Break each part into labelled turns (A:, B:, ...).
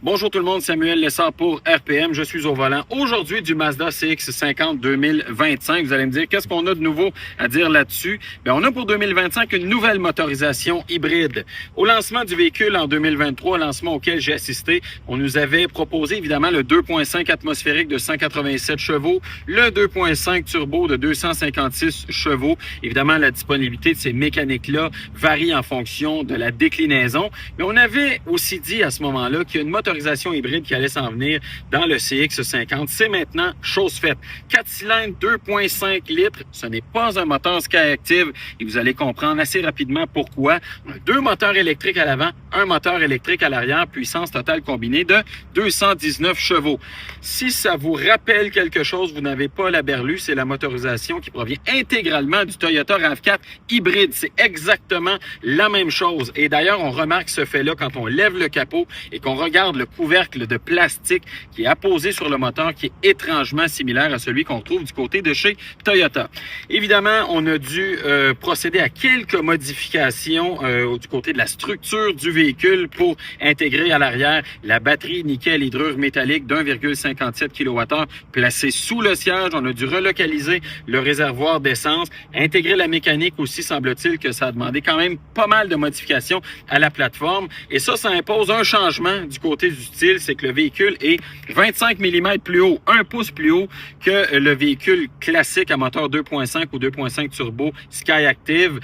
A: Bonjour tout le monde, Samuel Lessard pour RPM. Je suis au volant aujourd'hui du Mazda CX-50 2025. Vous allez me dire, qu'est-ce qu'on a de nouveau à dire là-dessus? Bien, on a pour 2025 une nouvelle motorisation hybride. Au lancement du véhicule en 2023, lancement auquel j'ai assisté, on nous avait proposé évidemment le 2.5 atmosphérique de 187 chevaux, le 2.5 turbo de 256 chevaux. Évidemment, la disponibilité de ces mécaniques-là varie en fonction de la déclinaison. Mais on avait aussi dit à ce moment-là qu'il y a une motorisation hybride qui allait s'en venir dans le CX-50. C'est maintenant chose faite. 4 cylindres, 2.5 litres. Ce n'est pas un moteur Skyactiv et vous allez comprendre assez rapidement pourquoi. On a deux moteurs électriques à l'avant, un moteur électrique à l'arrière, puissance totale combinée de 219 chevaux. Si ça vous rappelle quelque chose, vous n'avez pas la berlue, c'est la motorisation qui provient intégralement du Toyota RAV4 hybride. C'est exactement la même chose. Et d'ailleurs, on remarque ce fait-là quand on lève le capot et qu'on regarde le couvercle de plastique qui est apposé sur le moteur, qui est étrangement similaire à celui qu'on trouve du côté de chez Toyota. Évidemment, on a dû procéder à quelques modifications du côté de la structure du véhicule pour intégrer à l'arrière la batterie nickel hydrure métallique d'1,57 kWh placée sous le siège. On a dû relocaliser le réservoir d'essence, intégrer la mécanique aussi, semble-t-il que ça a demandé quand même pas mal de modifications à la plateforme. Et ça impose un changement du côté du style, c'est que le véhicule est 25 mm plus haut, 1 pouce plus haut que le véhicule classique à moteur 2.5 ou 2.5 turbo Skyactiv.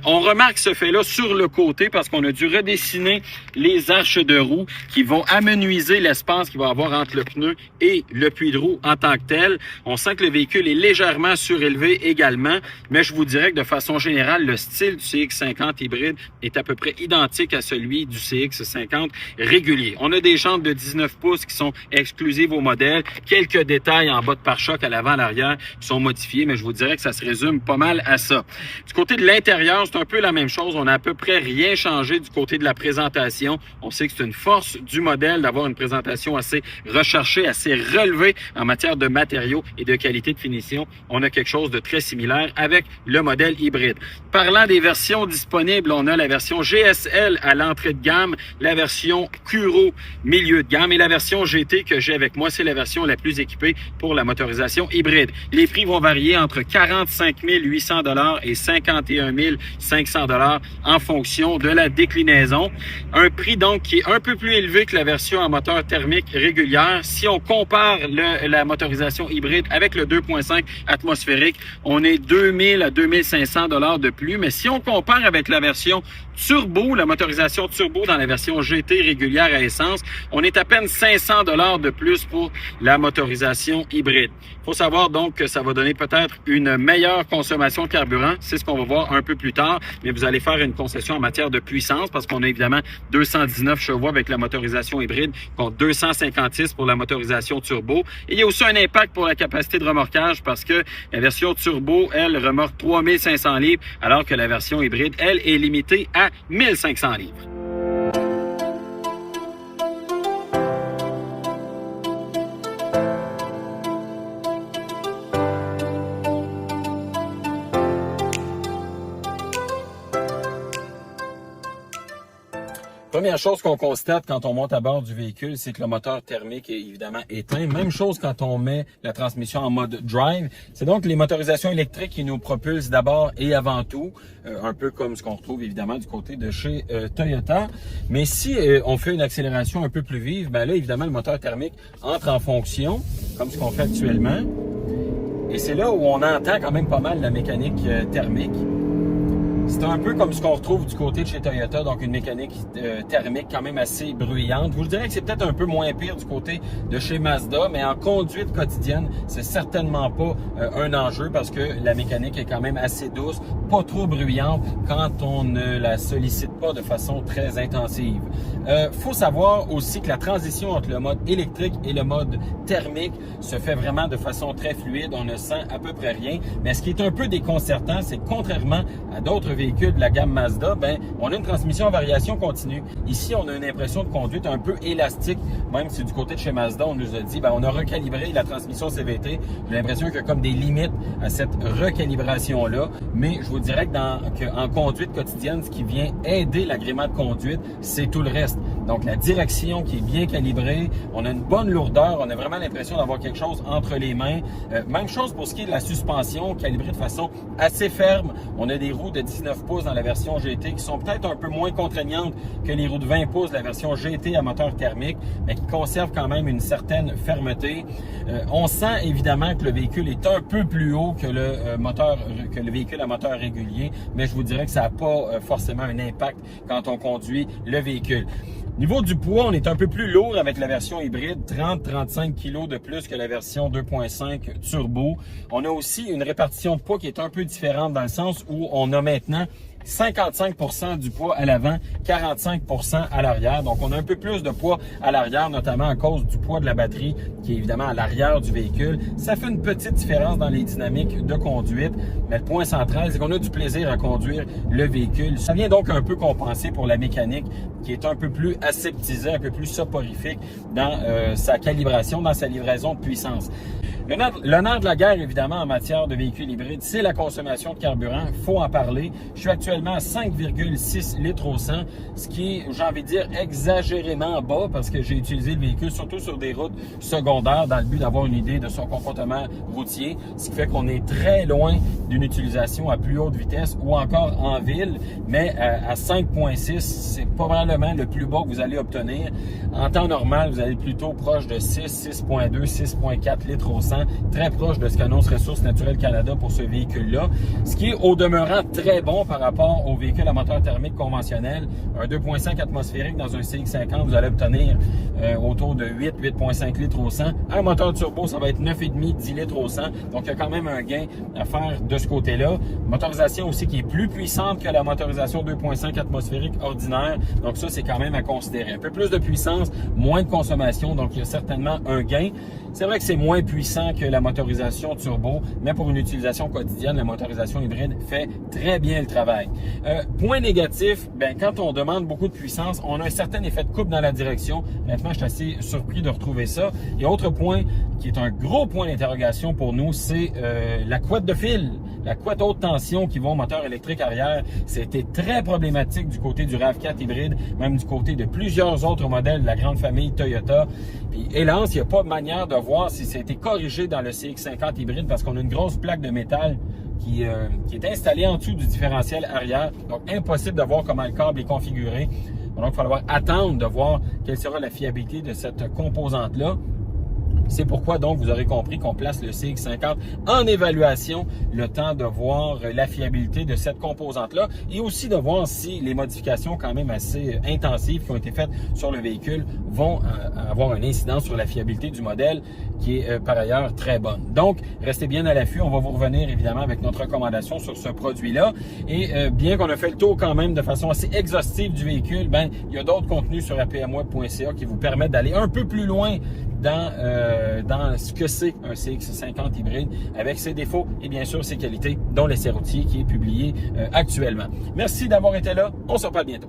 A: On remarque ce fait-là sur le côté parce qu'on a dû redessiner les arches de roue qui vont amenuiser l'espace qu'il va y avoir entre le pneu et le puits de roue en tant que tel. On sent que le véhicule est légèrement surélevé également, mais je vous dirais que de façon générale, le style du CX-50 hybride est à peu près identique à celui du CX-50 régulier. On a des jantes de 19 pouces qui sont exclusives au modèle. Quelques détails en bas de pare-choc à l'avant, à l'arrière qui sont modifiés, mais je vous dirais que ça se résume pas mal à ça. Du côté de l'intérieur, c'est un peu la même chose. On n'a à peu près rien changé du côté de la présentation. On sait que c'est une force du modèle d'avoir une présentation assez recherchée, assez relevée en matière de matériaux et de qualité de finition. On a quelque chose de très similaire avec le modèle hybride. Parlant des versions disponibles, on a la version GSL à l'entrée de gamme, la version Kuro milieu de gamme et la version GT que j'ai avec moi, c'est la version la plus équipée pour la motorisation hybride. Les prix vont varier entre 45 800 $ et 51 500 $ en fonction de la déclinaison. Un prix donc qui est un peu plus élevé que la version à moteur thermique régulière. Si on compare la motorisation hybride avec le 2.5 atmosphérique, on est 2000 à 2500 $ de plus. Mais si on compare avec la version turbo, la motorisation turbo dans la version GT régulière à essence, on est à peine 500 $ de plus pour la motorisation hybride. Il faut savoir donc que ça va donner peut-être une meilleure consommation de carburant. C'est ce qu'on va voir un peu plus tard, mais vous allez faire une concession en matière de puissance parce qu'on a évidemment 219 chevaux avec la motorisation hybride contre 256 pour la motorisation turbo. Et il y a aussi un impact pour la capacité de remorquage parce que la version turbo, elle, remorque 3500 livres alors que la version hybride, elle, est limitée à 1500 livres. Première chose qu'on constate quand on monte à bord du véhicule, c'est que le moteur thermique est évidemment éteint. Même chose quand on met la transmission en mode drive. C'est donc les motorisations électriques qui nous propulsent d'abord et avant tout, un peu comme ce qu'on retrouve évidemment du côté de chez Toyota. Mais si on fait une accélération un peu plus vive, ben là évidemment le moteur thermique entre en fonction, comme ce qu'on fait actuellement. Et c'est là où on entend quand même pas mal la mécanique thermique. C'est un peu comme ce qu'on retrouve du côté de chez Toyota, donc une mécanique thermique quand même assez bruyante. Je vous dirais que c'est peut-être un peu moins pire du côté de chez Mazda, mais en conduite quotidienne, c'est certainement pas un enjeu parce que la mécanique est quand même assez douce, pas trop bruyante quand on ne la sollicite pas de façon très intensive. Faut savoir aussi que la transition entre le mode électrique et le mode thermique se fait vraiment de façon très fluide. On ne sent à peu près rien. Mais ce qui est un peu déconcertant, c'est que contrairement à d'autres véhicules de la gamme Mazda, on a une transmission en variation continue. Ici, on a une impression de conduite un peu élastique. Même si du côté de chez Mazda, on nous a dit, on a recalibré la transmission CVT. J'ai l'impression qu'il y a comme des limites à cette recalibration-là. Mais je vous dirais qu'en conduite quotidienne, ce qui vient aider l'agrément de conduite, c'est tout le reste. Donc, la direction qui est bien calibrée, on a une bonne lourdeur, on a vraiment l'impression d'avoir quelque chose entre les mains. Même chose pour ce qui est de la suspension, calibrée de façon assez ferme. On a des roues de 19 pouces dans la version GT qui sont peut-être un peu moins contraignantes que les roues de 20 pouces de la version GT à moteur thermique, mais qui conservent quand même une certaine fermeté. On sent évidemment que le véhicule est un peu plus haut que le véhicule à moteur régulier, mais je vous dirais que ça n'a pas forcément un impact quand on conduit le véhicule. Niveau du poids, on est un peu plus lourd avec la version hybride, 30-35 kg de plus que la version 2.5 turbo. On a aussi une répartition de poids qui est un peu différente dans le sens où on a maintenant 55% du poids à l'avant, 45% à l'arrière. Donc, on a un peu plus de poids à l'arrière, notamment à cause du poids de la batterie qui est évidemment à l'arrière du véhicule. Ça fait une petite différence dans les dynamiques de conduite, mais le point central, c'est qu'on a du plaisir à conduire le véhicule. Ça vient donc un peu compenser pour la mécanique qui est un peu plus aseptisée, un peu plus soporifique dans sa calibration, dans sa livraison de puissance. Le nerf de la guerre, évidemment, en matière de véhicules hybrides, c'est la consommation de carburant. Il faut en parler. Je suis actuellement à 5,6 litres au 100, ce qui est, j'ai envie de dire, exagérément bas parce que j'ai utilisé le véhicule surtout sur des routes secondaires dans le but d'avoir une idée de son comportement routier, ce qui fait qu'on est très loin d'une utilisation à plus haute vitesse ou encore en ville, mais à 5,6, c'est probablement le plus bas que vous allez obtenir. En temps normal, vous allez plutôt proche de 6, 6,2, 6,4 litres au 100, très proche de ce qu'annonce Ressources naturelles Canada pour ce véhicule-là, ce qui est au demeurant très bon par rapport au véhicule à moteur thermique conventionnel. Un 2.5 atmosphérique dans un CX-50, vous allez obtenir autour de 8, 8.5 litres au 100. Un moteur turbo, ça va être 9,5, 10 litres au 100. Donc, il y a quand même un gain à faire de ce côté-là. Motorisation aussi qui est plus puissante que la motorisation 2.5 atmosphérique ordinaire. Donc, ça, c'est quand même à considérer. Un peu plus de puissance, moins de consommation. Donc, il y a certainement un gain. C'est vrai que c'est moins puissant que la motorisation turbo, mais pour une utilisation quotidienne, la motorisation hybride fait très bien le travail. Point négatif, quand on demande beaucoup de puissance, on a un certain effet de coupe dans la direction. Honnêtement, je suis assez surpris de retrouver ça. Et autre point qui est un gros point d'interrogation pour nous, c'est la couette de fil, la couette haute tension qui va au moteur électrique arrière. C'était très problématique du côté du RAV4 hybride, même du côté de plusieurs autres modèles de la grande famille Toyota. Puis hélas, il n'y a pas de manière de voir si ça a été corrigé dans le CX-50 hybride parce qu'on a une grosse plaque de métal qui est installée en dessous du différentiel arrière. Donc, impossible de voir comment le câble est configuré. Donc, il va falloir attendre de voir quelle sera la fiabilité de cette composante-là. C'est pourquoi donc vous aurez compris qu'on place le CX-50 en évaluation le temps de voir la fiabilité de cette composante-là et aussi de voir si les modifications quand même assez intensives qui ont été faites sur le véhicule vont avoir une incidence sur la fiabilité du modèle qui est par ailleurs très bonne. Donc, restez bien à l'affût. On va vous revenir évidemment avec notre recommandation sur ce produit-là. Et bien qu'on a fait le tour quand même de façon assez exhaustive du véhicule, il y a d'autres contenus sur apmweb.ca qui vous permettent d'aller un peu plus loin dans ce que c'est un CX-50 hybride avec ses défauts et bien sûr ses qualités, dont l'essai routier qui est publié actuellement. Merci d'avoir été là. On se reparle bientôt.